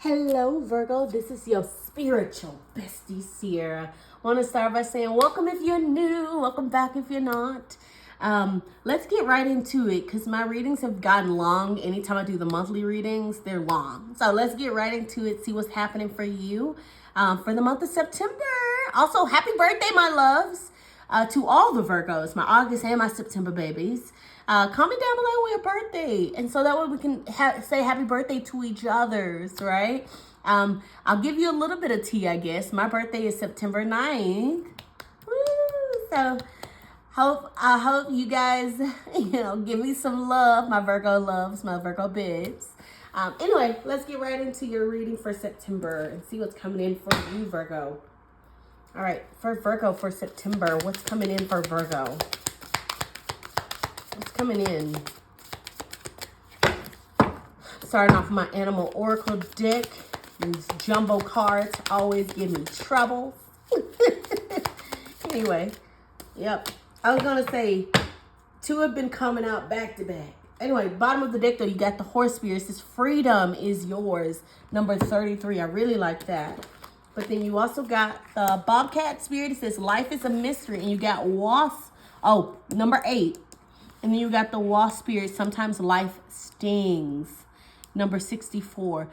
Hello, Virgo. This is your spiritual bestie, Ciara. Want to start by saying welcome if you're new, welcome back if you're not. Let's get right into it because my readings have gotten long. Anytime I do the monthly readings, they're long. So let's get right into it, see what's happening for you for the month of September. Also, happy birthday, my loves, to all the Virgos, my August and my September babies. Comment down below with your birthday, and so that way we can say happy birthday to each other's, right? I'll give you a little bit of tea, I guess. My birthday is September 9th. Woo! So I hope you guys, give me some love, my Virgo loves, my Virgo bibs. Anyway, let's get right into your reading for September and see what's coming in for you, Virgo. All right, for Virgo for September, what's coming in for Virgo? What's coming in? Starting off my animal oracle deck. These jumbo cards always give me trouble. Anyway, yep. I was going to say, two have been coming out back to back. Anyway, bottom of the deck, though, you got the horse spirit. It says, freedom is yours. Number 33. I really like that. But then you also got the bobcat spirit. It says, life is a mystery. And you got wasp. Oh, number 8. And then you got the wasp spirit. Sometimes life stings. Number 64.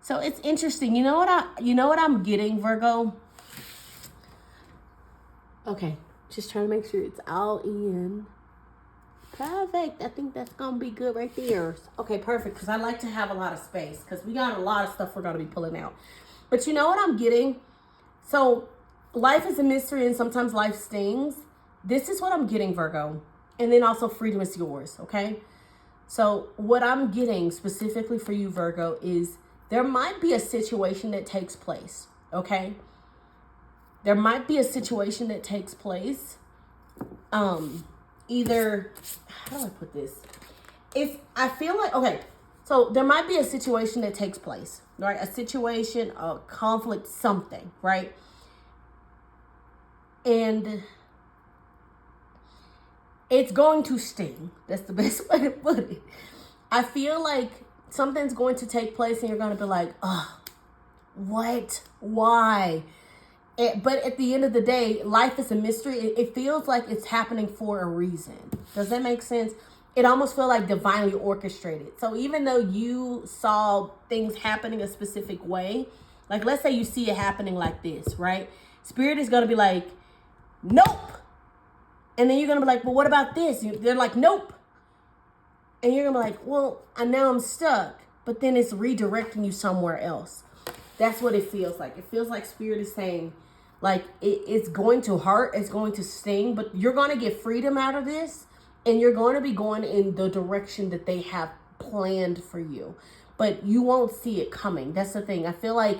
So it's interesting. You know what I'm getting, Virgo? Okay. Just trying to make sure it's all in. Perfect. I think that's going to be good right there. Okay, perfect. Because I like to have a lot of space. Because we got a lot of stuff we're going to be pulling out. But you know what I'm getting? So life is a mystery and sometimes life stings. This is what I'm getting, Virgo. And then also freedom is yours, okay? So what I'm getting specifically for you, Virgo, is there might be a situation that takes place, okay? There might be a situation that takes place. Either, how do I put this? If I feel like, okay, so there might be a situation that takes place, right? A situation, a conflict, something, right? And it's going to sting. That's the best way to put it. I feel like something's going to take place and you're going to be like, oh, what? Why? But at the end of the day, life is a mystery. It feels like it's happening for a reason. Does that make sense? It almost feels like divinely orchestrated. So even though you saw things happening a specific way, like let's say you see it happening like this, right? Spirit is going to be like, nope. And then you're going to be like, well, what about this? They're like, nope. And you're going to be like, well, now I'm stuck. But then it's redirecting you somewhere else. That's what it feels like. It feels like Spirit is saying, like, it's going to hurt. It's going to sting. But you're going to get freedom out of this. And you're going to be going in the direction that they have planned for you. But you won't see it coming. That's the thing. I feel like,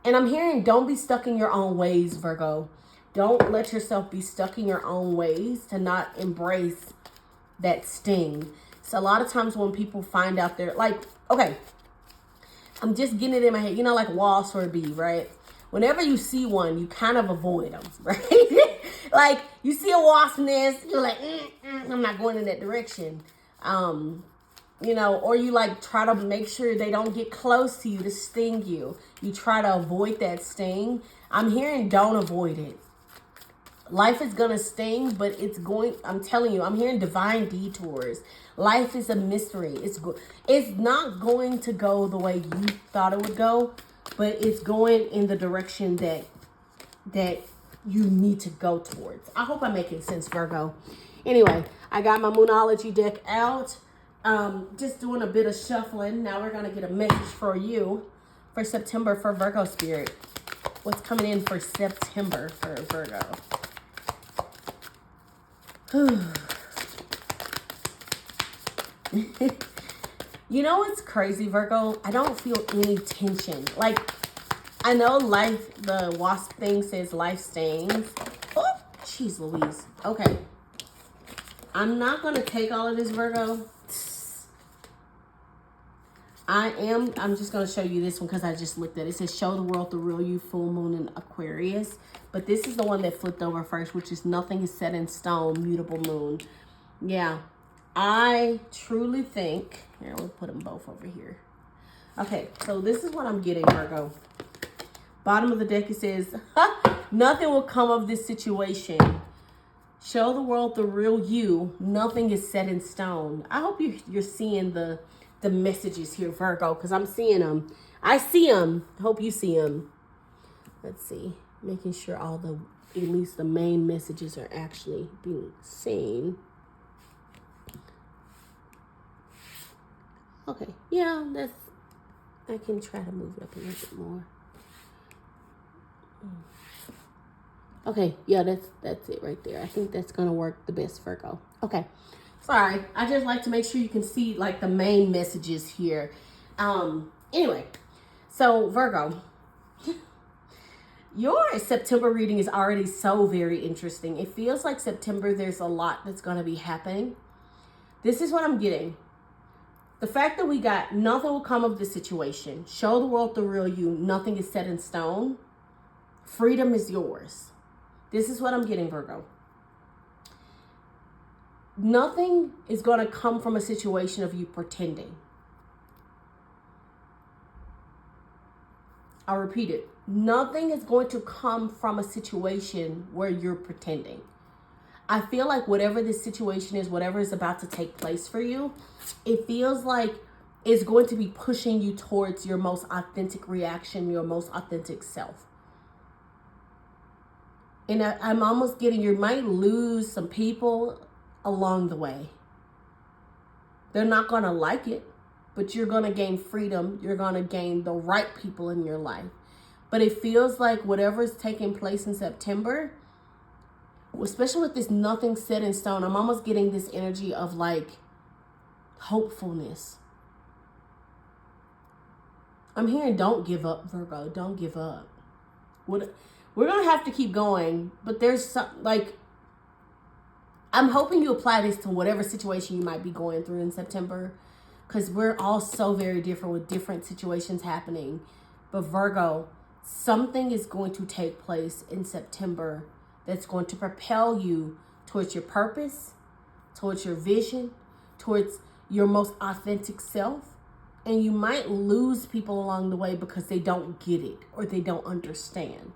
and I'm hearing, don't be stuck in your own ways, Virgo. Don't let yourself be stuck in your own ways to not embrace that sting. So a lot of times when people find out they're like, okay, I'm just getting it in my head. Like wasp or a bee, right? Whenever you see one, you kind of avoid them, right? Like you see a wasp nest, you're like, I'm not going in that direction. Or you like try to make sure they don't get close to you to sting you. You try to avoid that sting. I'm hearing don't avoid it. Life is going to sting, but I'm telling you, I'm hearing divine detours. Life is a mystery. It's not going to go the way you thought it would go, but it's going in the direction that you need to go towards. I hope I'm making sense, Virgo. Anyway, I got my Moonology deck out. Just doing a bit of shuffling. Now we're going to get a message for you for September for Virgo spirit. What's coming in for September for Virgo? You know what's crazy, Virgo? I don't feel any tension. Like, I know life, the wasp thing says life stings. Oh, jeez Louise. Okay. I'm not going to take all of this, Virgo. I'm just going to show you this one because I just looked at it. It says, show the world the real you, full moon in Aquarius. But this is the one that flipped over first, which is nothing is set in stone, mutable moon. Yeah, I truly think, here, we'll put them both over here. Okay, so this is what I'm getting, Virgo. Bottom of the deck, it says, nothing will come of this situation. Show the world the real you. Nothing is set in stone. I hope you're seeing the messages here, Virgo, because I'm seeing them. I see them. I hope you see them. Let's see. Making sure all at least the main messages are actually being seen. Okay. Yeah, I can try to move it up a little bit more. Okay, yeah, that's it right there. I think that's gonna work the best, Virgo. Okay, sorry. I just like to make sure you can see like the main messages here. Anyway, so Virgo, your September reading is already so very interesting. It feels like September, there's a lot that's gonna be happening. This is what I'm getting. The fact that we got nothing will come of this situation. Show the world the real you. Nothing is set in stone. Freedom is yours. This is what I'm getting, Virgo. Nothing is going to come from a situation of you pretending. I'll repeat it. Nothing is going to come from a situation where you're pretending. I feel like whatever this situation is, whatever is about to take place for you, it feels like it's going to be pushing you towards your most authentic reaction, your most authentic self. And I'm almost getting, you might lose some people along the way. They're not going to like it, but you're going to gain freedom. You're going to gain the right people in your life. But it feels like whatever is taking place in September, especially with this nothing set in stone, I'm almost getting this energy of like hopefulness. I'm hearing don't give up, Virgo. Don't give up. We're going to have to keep going, but there's some, like, I'm hoping you apply this to whatever situation you might be going through in September, because we're all so very different with different situations happening. But Virgo, something is going to take place in September that's going to propel you towards your purpose, towards your vision, towards your most authentic self. And you might lose people along the way because they don't get it or they don't understand.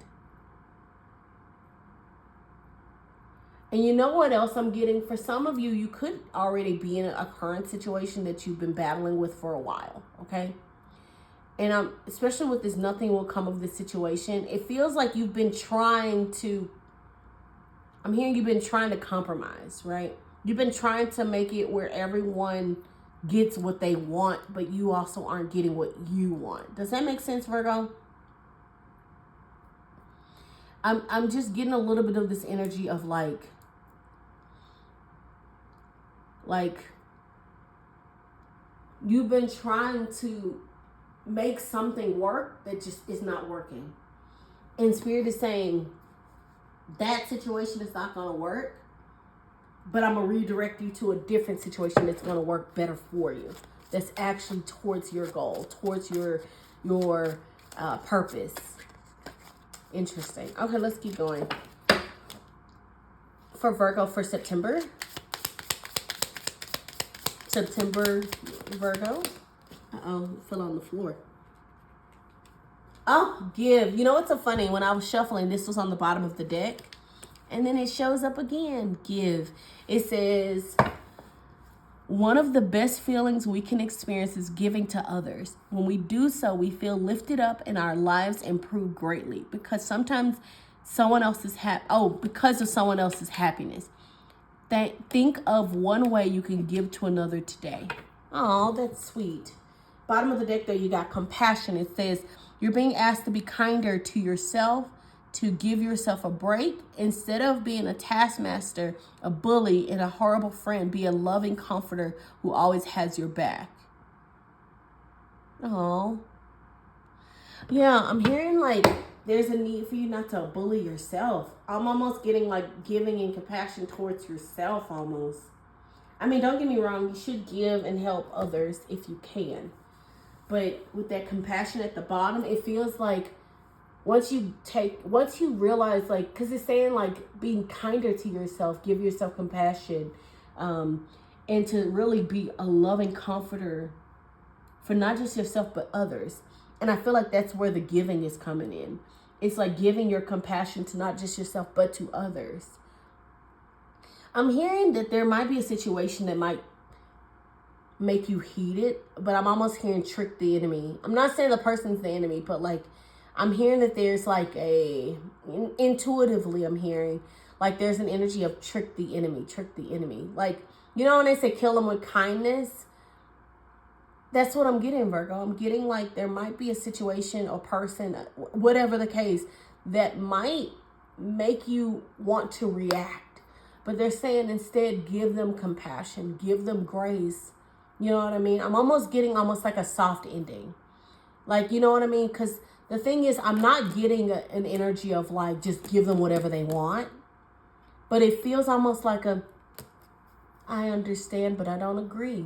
And you know what else I'm getting? For some of you, you could already be in a current situation that you've been battling with for a while, okay? And especially with this nothing will come of this situation, it feels like you've been trying to, I'm hearing you've been trying to compromise, right? You've been trying to make it where everyone gets what they want, but you also aren't getting what you want. Does that make sense, Virgo? I'm just getting a little bit of this energy of like you've been trying to make something work that just is not working. And Spirit is saying that situation is not going to work, but I'm going to redirect you to a different situation that's going to work better for you. That's actually towards your goal, towards your purpose. Interesting. Okay, let's keep going. For Virgo for September. Virgo. Uh-oh, it fell on the floor. Oh, give. You know what's so funny? When I was shuffling, this was on the bottom of the deck. And then it shows up again. Give. It says, one of the best feelings we can experience is giving to others. When we do so, we feel lifted up and our lives improve greatly because sometimes because of someone else's happiness. Think of one way you can give to another today. Oh, that's sweet. Bottom of the deck, though, you got compassion. It says you're being asked to be kinder to yourself, to give yourself a break. Instead of being a taskmaster, a bully, and a horrible friend, be a loving comforter who always has your back. Oh. Yeah, I'm hearing like there's a need for you not to bully yourself. I'm almost getting like giving and compassion towards yourself almost. I mean, don't get me wrong. You should give and help others if you can. But with that compassion at the bottom, it feels like once you realize, like, because it's saying like being kinder to yourself, give yourself compassion, and to really be a loving comforter for not just yourself, but others. And I feel like that's where the giving is coming in. It's like giving your compassion to not just yourself, but to others. I'm hearing that there might be a situation that might make you heated, but I'm almost hearing trick the enemy. I'm not saying the person's the enemy, but like, I'm hearing that there's like intuitively I'm hearing like there's an energy of trick the enemy. Like, you know when they say kill them with kindness? That's what I'm getting, Virgo. I'm getting like there might be a situation or person, whatever the case, that might make you want to react. But they're saying instead, give them compassion, give them grace. You know what I mean? I'm almost getting almost like a soft ending. Like, you know what I mean? Because the thing is, I'm not getting an energy of like, just give them whatever they want. But it feels almost like I understand, but I don't agree.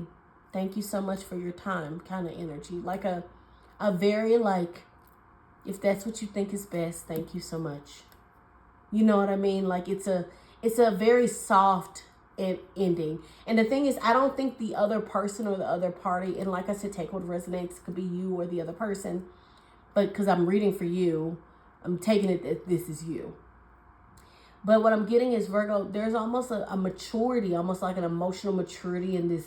Thank you so much for your time kind of energy. Like a very like, if that's what you think is best, thank you so much. You know what I mean? Like it's a very soft ending. And the thing is, I don't think the other person or the other party, and like I said, take what resonates, could be you or the other person. But because I'm reading for you, I'm taking it that this is you. But what I'm getting is, Virgo, there's almost a maturity, almost like an emotional maturity in this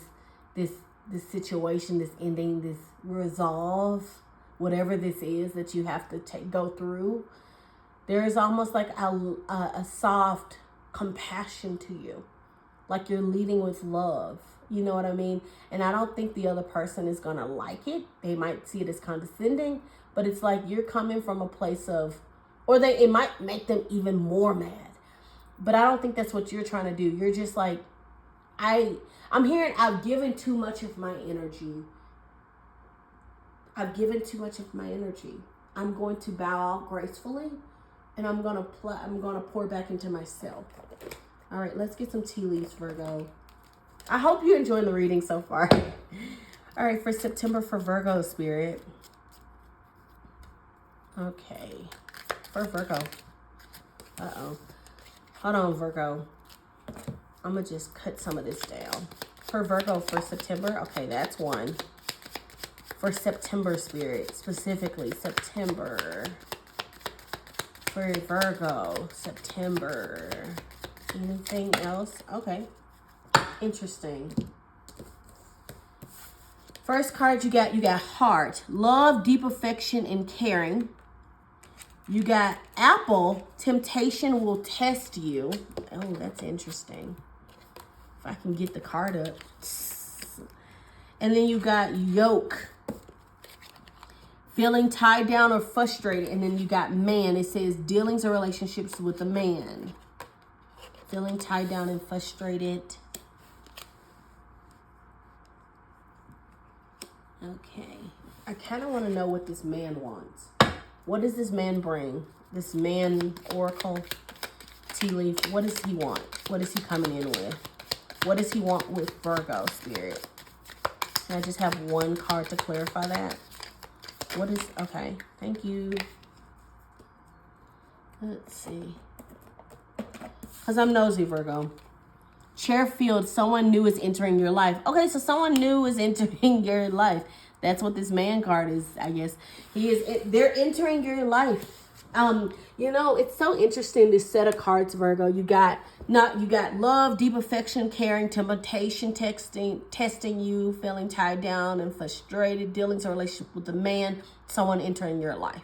situation, this ending, this resolve, whatever this is that you have to go through. There is almost like a soft compassion to you. Like you're leading with love. You know what I mean? And I don't think the other person is going to like it. They might see it as condescending, but it's like you're coming from a place of, or it might make them even more mad. But I don't think that's what you're trying to do. You're just like, I'm hearing I've given too much of my energy. I'm going to bow out gracefully, and I'm gonna pour back into myself. All right, let's get some tea leaves, Virgo. I hope you're enjoying the reading so far. All right, for September for Virgo spirit. Okay, for Virgo. Hold on, Virgo. I'm going to just cut some of this down. For Virgo for September. Okay, that's one. For September spirit, specifically September. For Virgo, September. Anything else? Okay. Interesting. First card you got heart. Love, deep affection, and caring. You got apple. Temptation will test you. Oh, that's interesting. If I can get the card up. And then you got yoke. Feeling tied down or frustrated. And then you got man. It says dealings or relationships with a man. Feeling tied down and frustrated. Okay. I kind of want to know what this man wants. What does this man bring? This man oracle tea leaf. What does he want? What is he coming in with? What does he want with Virgo spirit? Can I just have one card to clarify that? What is, okay. Thank you. Let's see. Because I'm nosy, Virgo. Chairfield, someone new is entering your life. Okay, so someone new is entering your life. That's what this man card is, I guess. They're entering your life. You know, it's so interesting, this set of cards, Virgo. You got love, deep affection, caring, temptation, testing you, feeling tied down and frustrated, dealings or relationship with a man, someone entering your life.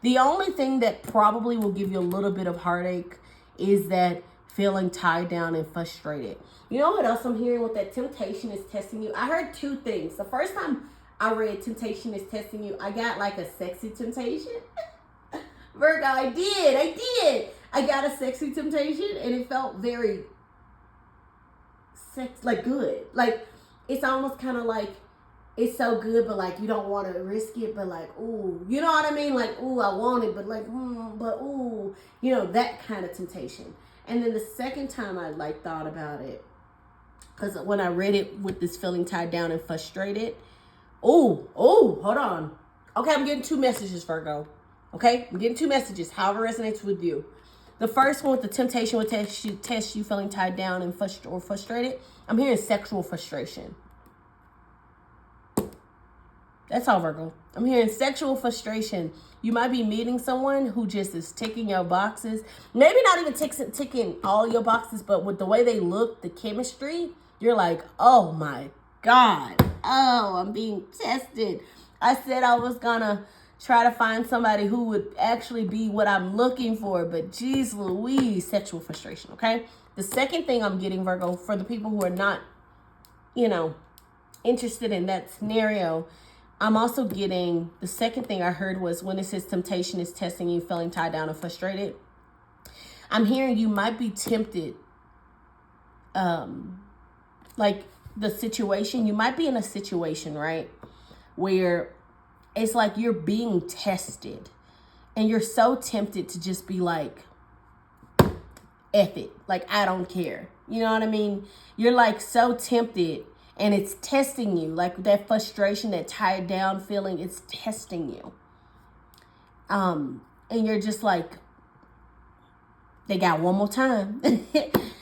The only thing that probably will give you a little bit of heartache is that feeling tied down and frustrated. You know what else I'm hearing with that temptation is testing you? I heard two things. The first time I read temptation is testing you, I got like a sexy temptation. Virgo, I did. I got a sexy temptation and it felt very good. Like, it's almost kind of like, it's so good, but like, you don't want to risk it, but like, ooh, you know what I mean? Like, ooh, I want it, but like, but ooh, you know, that kind of temptation. And then the second time I like thought about it, because when I read it with this feeling tied down and frustrated, hold on. Okay, I'm getting two messages, Virgo. Okay, I'm getting two messages, however it resonates with you. The first one with the temptation will test you feeling tied down and frustrated. I'm hearing sexual frustration. That's all, Virgo. I'm hearing sexual frustration. You might be meeting someone who just is ticking your boxes. Maybe not even ticking all your boxes, but with the way they look, the chemistry, you're like, oh my God. Oh, I'm being tested. I said I was gonna try to find somebody who would actually be what I'm looking for, but geez Louise, sexual frustration, okay? The second thing I'm getting, Virgo, for the people who are not, interested in that scenario, I'm also getting, the second thing I heard was when it says temptation is testing you, feeling tied down and frustrated. I'm hearing you might be tempted, like the situation, you might be in a situation, right, where it's like you're being tested and you're so tempted to just be like, F it, like I don't care. You know what I mean? You're like so tempted and it's testing you, like that frustration, that tied down feeling, it's testing you. And you're just like, they got one more time.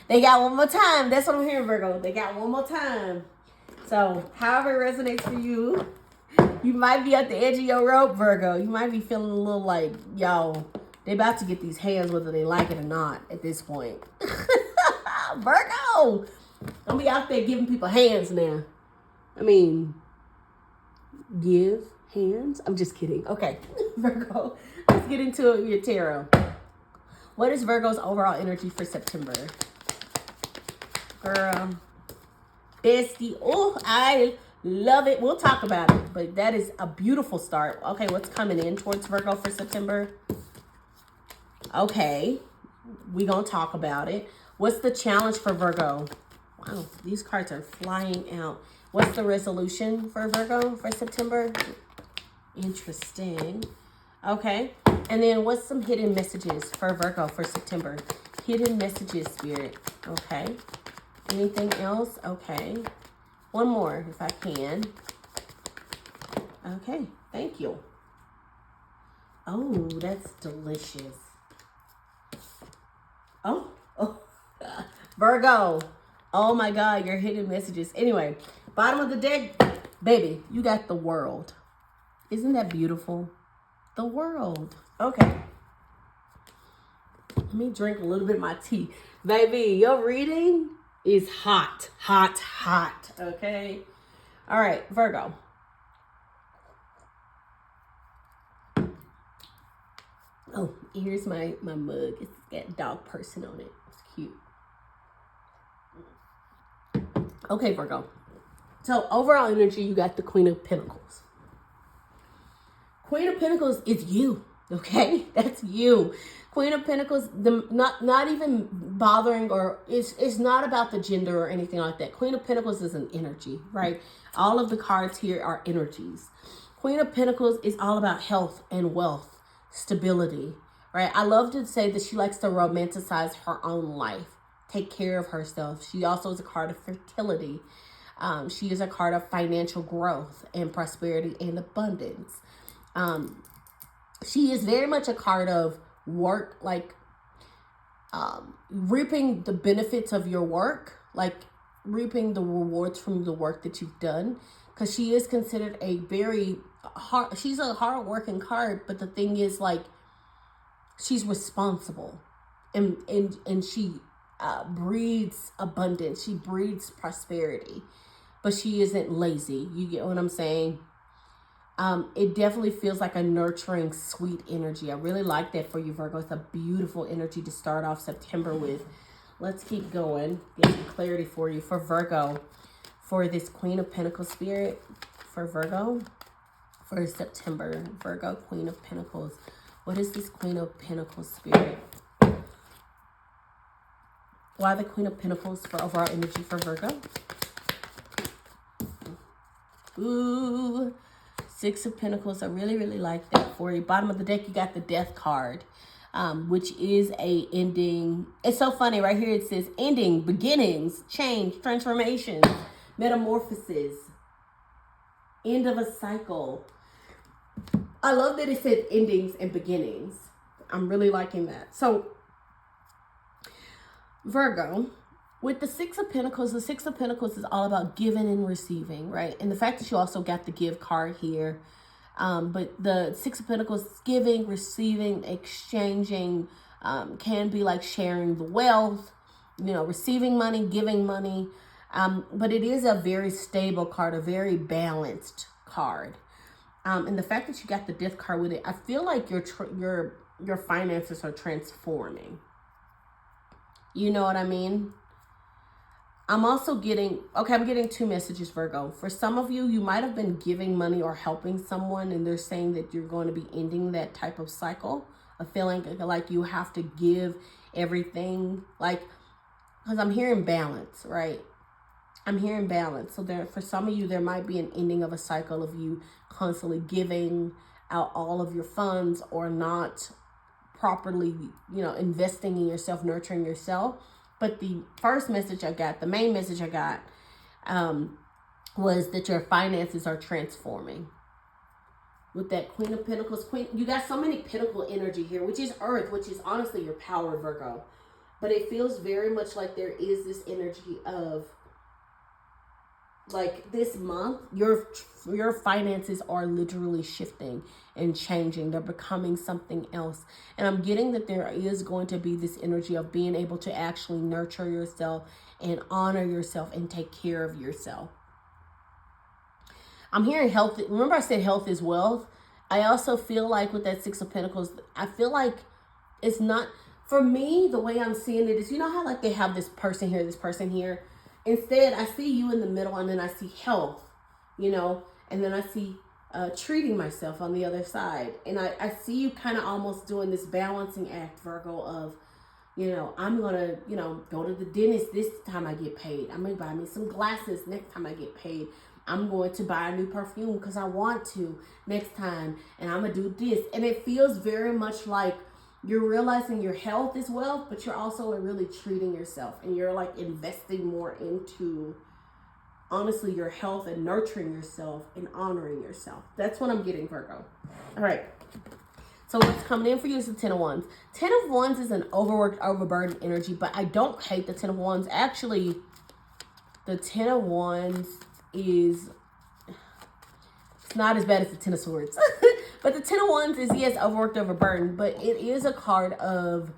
They got one more time. That's what I'm hearing, Virgo. They got one more time. So however it resonates for you, you might be at the edge of your rope, Virgo. You might be feeling a little like, yo, they about to get these hands whether they like it or not at this point. Virgo! Don't be out there giving people hands now. I mean, give hands? I'm just kidding. Okay, Virgo, let's get into your tarot. What is Virgo's overall energy for September? Girl, bestie. Oh, I love it. We'll talk about it, but that is a beautiful start. Okay, what's coming in towards Virgo for September? Okay, we're going to talk about it. What's the challenge for Virgo? Wow, these cards are flying out. What's the resolution for Virgo for September? Interesting. Okay, and then what's some hidden messages for Virgo for September? Hidden messages, Spirit. Okay. Anything else? Okay. One more, if I can. Okay, thank you. Oh, that's delicious. Oh, Virgo. Oh my God, your hidden messages. Anyway, bottom of the deck, baby, you got the world. Isn't that beautiful? The world. Okay. Let me drink a little bit of my tea. Baby, your reading is hot, hot, hot. Okay. All right, Virgo. Oh, here's my mug. It's got a dog person on it. It's cute. Okay, Virgo. So overall energy, you got the Queen of Pentacles. Queen of Pentacles is you. Okay, that's you. Queen of Pentacles, not even bothering, or it's not about the gender or anything like that. Queen of Pentacles is an energy, right? All of the cards here are energies. Queen of Pentacles is all about health and wealth, stability, right? I love to say that she likes to romanticize her own life, take care of herself. She also is a card of fertility. She is a card of financial growth and prosperity and abundance. She is very much a card of work, like reaping the benefits of your work, like reaping the rewards from the work that you've done, because she is considered a very hard, she's a hard-working card, but the thing is, like, she's responsible, and she breeds abundance, she breeds prosperity, but she isn't lazy. You get what I'm saying? It definitely feels like a nurturing, sweet energy. I really like that for you, Virgo. It's a beautiful energy to start off September with. Let's keep going. Get some clarity for you for Virgo, for this Queen of Pentacles spirit, for Virgo, for September. Virgo, Queen of Pentacles. What is this Queen of Pentacles spirit? Why the Queen of Pentacles for overall energy for Virgo? Ooh. Six of Pentacles. I really, really like that for you. Bottom of the deck, you got the Death card, which is a ending. It's so funny. Right here it says ending, beginnings, change, transformation, metamorphosis, end of a cycle. I love that it said endings and beginnings. I'm really liking that. So, Virgo, With the Six of Pentacles is all about giving and receiving, right? And the fact that you also got the give card here. But the Six of Pentacles, giving, receiving, exchanging, can be like sharing the wealth, you know, receiving money, giving money. But it is a very stable card, a very balanced card. And the fact that you got the Death card with it, I feel like your finances are transforming. You know what I mean? I'm also getting, I'm getting two messages, Virgo. For some of you, you might have been giving money or helping someone, and they're saying that you're going to be ending that type of cycle of feeling like you have to give everything. Like, because I'm hearing balance, right? I'm hearing balance. So there, for some of you, there might be an ending of a cycle of you constantly giving out all of your funds or not properly, you know, investing in yourself, nurturing yourself. But the first message I got, the main message I got, was that your finances are transforming. With that Queen of Pentacles, you got so many Pentacle energy here, which is Earth, which is honestly your power, Virgo. But it feels very much like there is this energy of, like, this month, your finances are literally shifting and changing. They're becoming something else. And I'm getting that there is going to be this energy of being able to actually nurture yourself and honor yourself and take care of yourself. I'm hearing health. Remember I said health is wealth? I also feel like with that Six of Pentacles, I feel like it's not, for me, the way I'm seeing it is, you know how like they have this person here, this person here? Instead, I see you in the middle, and then I see health, you know, and then I see treating myself on the other side. And I see you kind of almost doing this balancing act, Virgo, of, you know, I'm going to, you know, go to the dentist this time I get paid. I'm going to buy me some glasses next time I get paid. I'm going to buy a new perfume because I want to next time. And I'm going to do this. And it feels very much like you're realizing your health is wealth, but you're also really treating yourself, and you're like investing more into, honestly, your health and nurturing yourself and honoring yourself. That's what I'm getting, Virgo. All right. So what's coming in for you is the Ten of Wands. Ten of Wands is an overworked, overburdened energy, but I don't hate the Ten of Wands. Actually, the Ten of Wands is, it's not as bad as the Ten of Swords. But the Ten of Wands is, yes, overworked, overburdened, but it is a card of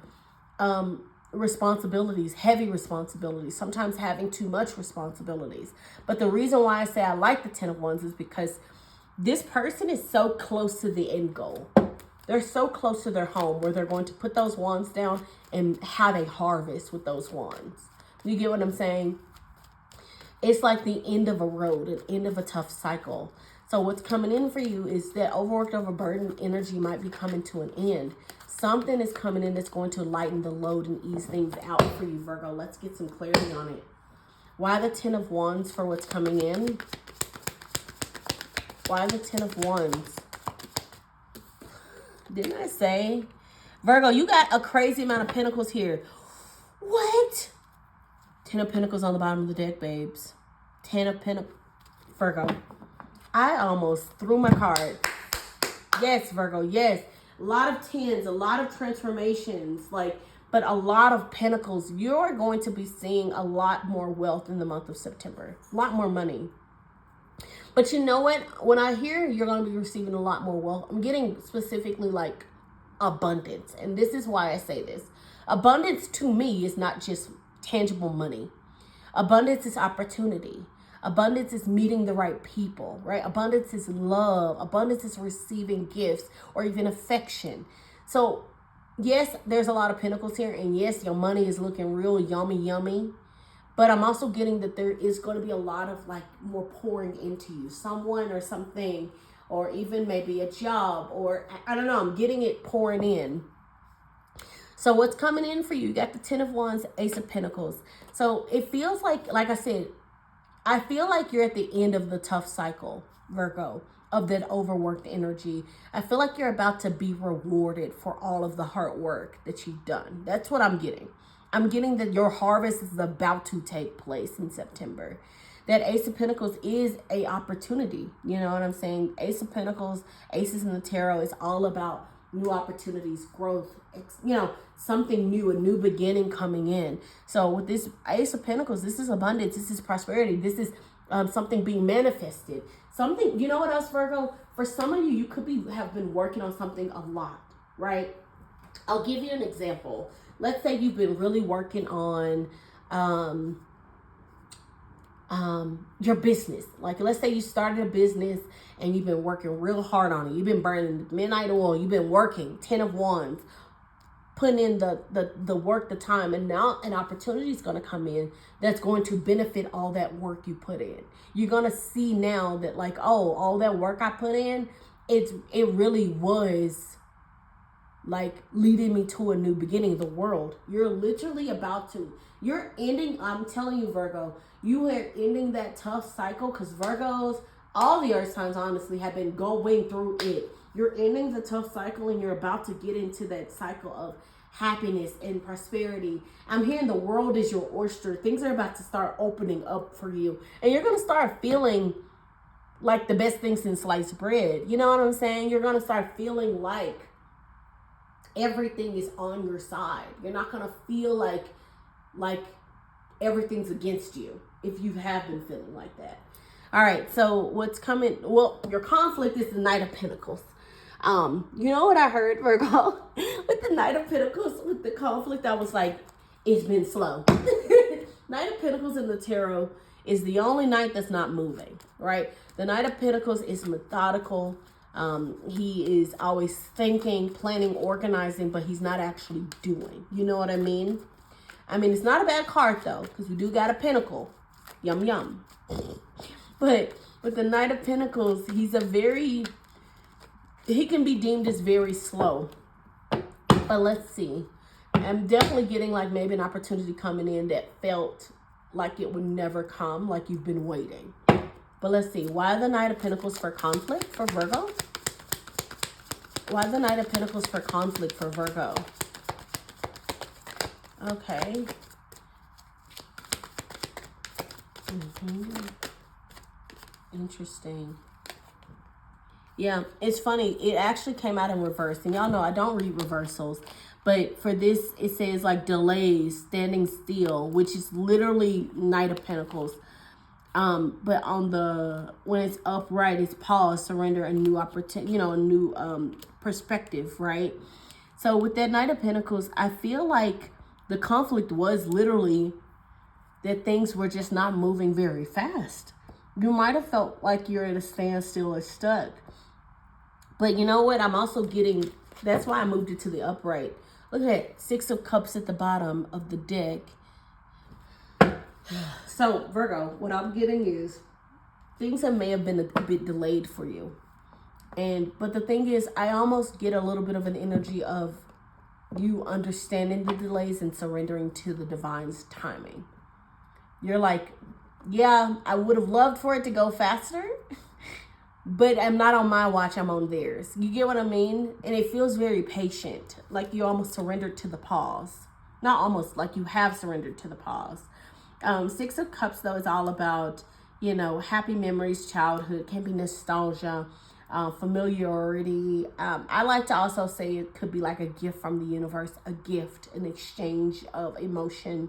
responsibilities, heavy responsibilities, sometimes having too much responsibilities. But the reason why I say I like the Ten of Wands is because this person is so close to the end goal. They're so close to their home where they're going to put those wands down and have a harvest with those wands. You get what I'm saying? It's like the end of a road, an end of a tough cycle. So what's coming in for you is that overworked, overburdened energy might be coming to an end. Something is coming in that's going to lighten the load and ease things out for you, Virgo. Let's get some clarity on it. Why the Ten of Wands for what's coming in? Why the Ten of Wands? Didn't I say? Virgo, you got a crazy amount of pentacles here. What? Ten of Pentacles on the bottom of the deck, babes. Ten of Pentacles. Virgo. I almost threw my card. Yes, Virgo, yes. A lot of tens, a lot of transformations, like, but a lot of pentacles. You're going to be seeing a lot more wealth in the month of September. A lot more money. But you know what? When I hear you're going to be receiving a lot more wealth, I'm getting specifically like abundance. And this is why I say this. Abundance to me is not just tangible money. Abundance is opportunity. Abundance is meeting the right people, right? Abundance is love. Abundance is receiving gifts or even affection. So yes, there's a lot of pentacles here. And yes, your money is looking real yummy, yummy. But I'm also getting that there is going to be a lot of like more pouring into you. Someone or something, or even maybe a job, or I don't know. I'm getting it pouring in. So what's coming in for you? You got the Ten of Wands, Ace of Pentacles. So it feels like I said, I feel like you're at the end of the tough cycle, Virgo, of that overworked energy. I feel like you're about to be rewarded for all of the hard work that you've done. That's what I'm getting. I'm getting that your harvest is about to take place in September. That Ace of Pentacles is a opportunity. You know what I'm saying? Ace of Pentacles, aces in the tarot is all about new opportunities, growth, something new, a new beginning coming in. So with this Ace of Pentacles, this is abundance, this is prosperity, this is something being manifested. Something, you know what else, Virgo? For some of you, you could have been working on something a lot, right? I'll give you an example. Let's say you've been really working on your business. Like, let's say you started a business and you've been working real hard on it. You've been burning midnight oil. You've been working 10 of wands, putting in the work, the time, and now an opportunity is going to come in that's going to benefit all that work you put in. You're going to see now that, like, oh, all that work I put in, it really was like leading me to a new beginning. The world, you're literally you're ending, I'm telling you, Virgo, you are ending that tough cycle, because Virgos, all the earth signs, honestly, have been going through it. You're ending the tough cycle and you're about to get into that cycle of happiness and prosperity. I'm hearing the world is your oyster. Things are about to start opening up for you. And you're going to start feeling like the best thing since sliced bread. You know what I'm saying? You're going to start feeling like everything is on your side. You're not going to feel like everything's against you if you have been feeling like that. All right, so what's coming? Well, your conflict is the Knight of Pentacles. You know what I heard, Virgo? With the Knight of Pentacles, with the conflict, I was like, it's been slow. Knight of Pentacles in the tarot is the only knight that's not moving, right? The Knight of Pentacles is methodical. He is always thinking, planning, organizing, but he's not actually doing. You know what I mean? I mean, it's not a bad card, though, because we do got a pentacle. Yum, yum. But with the Knight of Pentacles, he can be deemed as very slow. But let's see. I'm definitely getting like maybe an opportunity coming in that felt like it would never come, like you've been waiting. But let's see. Why the Knight of Pentacles for conflict for Virgo? Why the Knight of Pentacles for conflict for Virgo? Okay. Interesting. Yeah, it's funny. It actually came out in reverse. And y'all know I don't read reversals. But for this, it says like delays, standing still, which is literally Knight of Pentacles. But when it's upright, it's pause, surrender, a new opportunity, a new perspective, right? So with that Knight of Pentacles, I feel like the conflict was literally that things were just not moving very fast. You might have felt like you're at a standstill or stuck. But you know what? I'm also getting, that's why I moved it to the upright. Look at that, 6 of Cups at the bottom of the deck. So, Virgo, what I'm getting is things that may have been a bit delayed for you. But the thing is, I almost get a little bit of an energy of you understanding the delays and surrendering to the divine's timing. You're like, yeah, I would have loved for it to go faster, but I'm not on my watch, I'm on theirs. You get what I mean? And it feels very patient, like you almost surrendered to the pause. Not almost, like you have surrendered to the pause. 6 of Cups, though, is all about, happy memories, childhood, can be nostalgia, familiarity. I like to also say it could be like a gift from the universe, a gift, an exchange of emotion.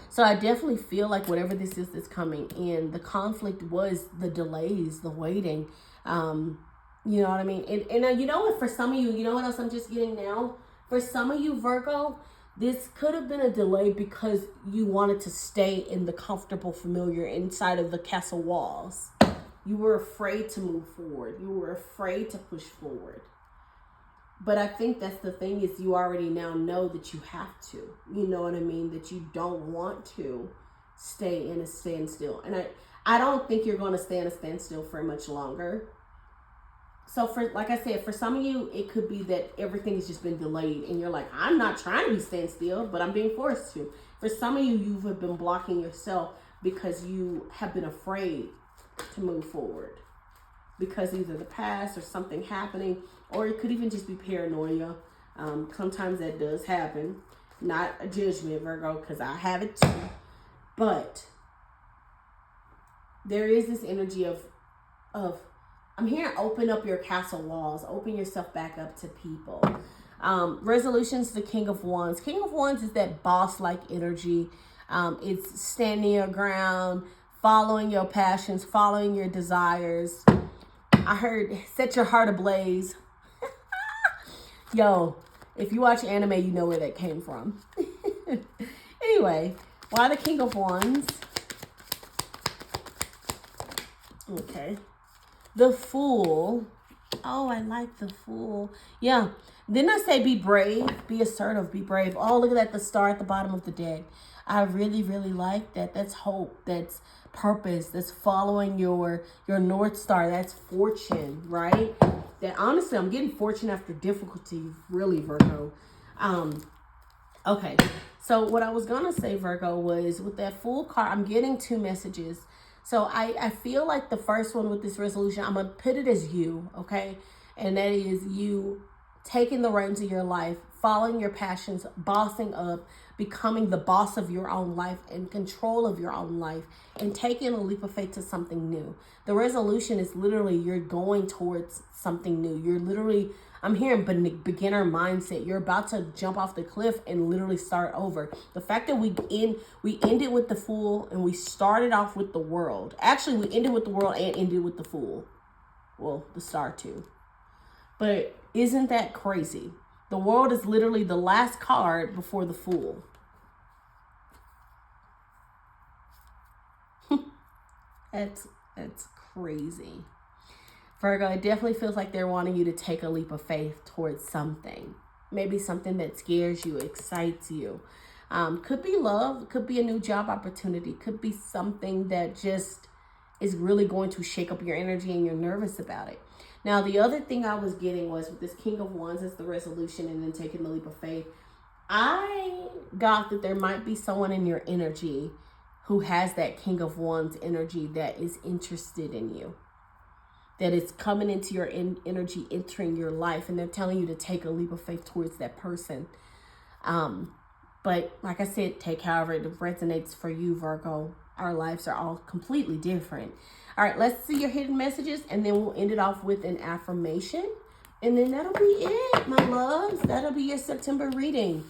So I definitely feel like whatever this is that's coming in, the conflict was the delays, the waiting. You know what I mean? And you know what, for some of you, you know what else I'm just getting now? For some of you, Virgo, this could have been a delay because you wanted to stay in the comfortable, familiar inside of the castle walls. You were afraid to move forward. You were afraid to push forward. But I think that's the thing, is you already now know that you have to. You know what I mean? That you don't want to stay in a standstill. And I don't think you're going to stay in a standstill for much longer. So like I said, for some of you, it could be that everything has just been delayed. And you're like, I'm not trying to be standstill, but I'm being forced to. For some of you, you have been blocking yourself because you have been afraid to move forward. Because either the past or something happening, or it could even just be paranoia. Sometimes that does happen. Not a judgment, Virgo, because I have it too. But there is this energy of I'm hearing open up your castle walls. Open yourself back up to people. Resolutions, the King of Wands. King of Wands is that boss-like energy. It's standing your ground, following your passions, following your desires. I heard set your heart ablaze. Yo, if you watch anime, you know where that came from. Anyway, why the King of Wands? Okay. The Fool. Oh, I like the Fool. Yeah. Didn't I say be brave? Be assertive. Be brave. Oh, look at that. The star at the bottom of the deck. I really, really like that. That's hope. That's purpose. That's following your North Star. That's fortune, right? That honestly, I'm getting fortune after difficulty. Really, Virgo. Okay. So what I was going to say, Virgo, was with that Fool card, I'm getting two messages. So I feel like the first one with this resolution, I'm going to put it as you, okay? And that is you taking the reins of your life, following your passions, bossing up, becoming the boss of your own life and control of your own life, and taking a leap of faith to something new. The resolution is literally you're going towards something new. You're literally, I'm hearing beginner mindset. You're about to jump off the cliff and literally start over. The fact that we ended with the Fool and we started off with the World. Actually, we ended with the World and ended with the Fool. Well, the Star too. But isn't that crazy? The World is literally the last card before the Fool. That's crazy. Virgo, it definitely feels like they're wanting you to take a leap of faith towards something. Maybe something that scares you, excites you. Could be love, could be a new job opportunity, could be something that just is really going to shake up your energy and you're nervous about it. Now, the other thing I was getting was with this King of Wands as the resolution and then taking the leap of faith, I got that there might be someone in your energy who has that King of Wands energy that is interested in you. That is coming into your energy, entering your life, and they're telling you to take a leap of faith towards that person. But like I said, take however it resonates for you, Virgo. Our lives are all completely different. All right, let's see your hidden messages, and then we'll end it off with an affirmation. And then that'll be it, my loves. That'll be your September reading.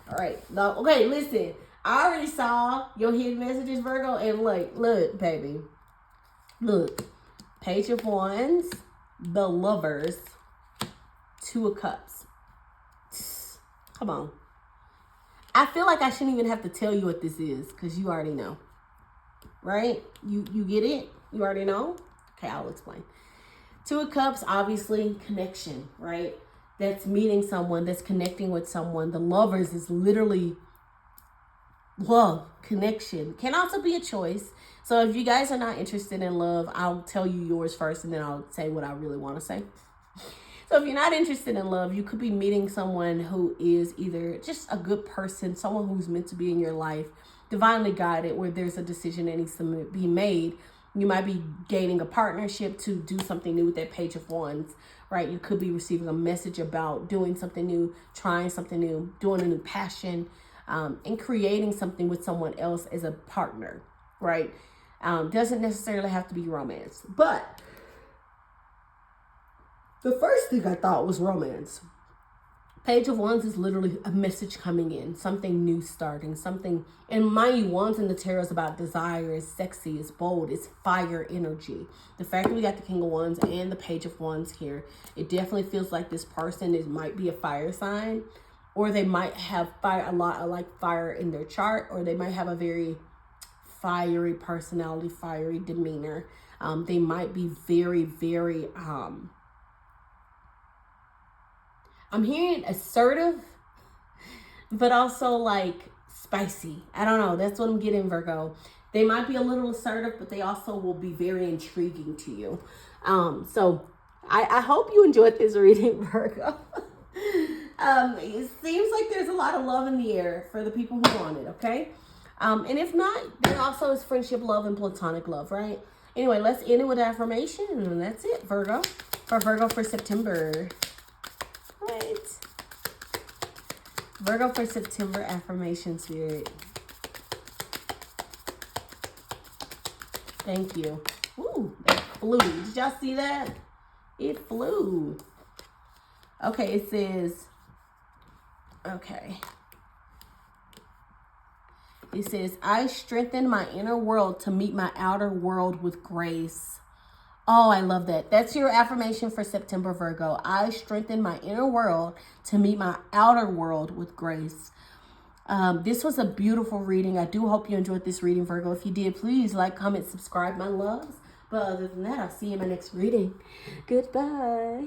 All right. Now, okay, listen. I already saw your hidden messages, Virgo, and look, baby. Look. Page of Wands, the Lovers, Two of Cups. Come on. I feel like I shouldn't even have to tell you what this is because you already know. Right? You get it? You already know? Okay, I'll explain. Two of Cups, obviously, connection, right? That's meeting someone, that's connecting with someone. The Lovers is literally love, connection. Can also be a choice. So if you guys are not interested in love, I'll tell you yours first and then I'll say what I really want to say. So if you're not interested in love, you could be meeting someone who is either just a good person, someone who's meant to be in your life, divinely guided, where there's a decision that needs to be made. You might be gaining a partnership to do something new with that Page of Wands, right? You could be receiving a message about doing something new, trying something new, doing a new passion, and creating something with someone else as a partner, right? Doesn't necessarily have to be romance. But the first thing I thought was romance. Page of Wands is literally a message coming in, something new starting, something, and mind you, Wands in the tarot is about desire, it's sexy, it's bold, it's fire energy. The fact that we got the King of Wands and the Page of Wands here, it definitely feels like this person might be a fire sign, or they might have a lot of fire in their chart, or they might have a very fiery personality, fiery demeanor. They might be very, very, I'm hearing assertive, but also spicy. I don't know. That's what I'm getting, Virgo. They might be a little assertive, but they also will be very intriguing to you. So I hope you enjoyed this reading, Virgo. It seems like there's a lot of love in the air for the people who want it, okay? And if not, there also is friendship, love, and platonic love, right? Anyway, let's end it with affirmation, and that's it, Virgo. For Virgo for September. Right. Virgo for September affirmation, Spirit. Thank you. Ooh, that flew. Did y'all see that? It flew. Okay, it says, okay. It says, I strengthen my inner world to meet my outer world with grace. Oh, I love that. That's your affirmation for September, Virgo. I strengthen my inner world to meet my outer world with grace. This was a beautiful reading. I do hope you enjoyed this reading, Virgo. If you did, please like, comment, subscribe, my loves. But other than that, I'll see you in my next reading. Goodbye.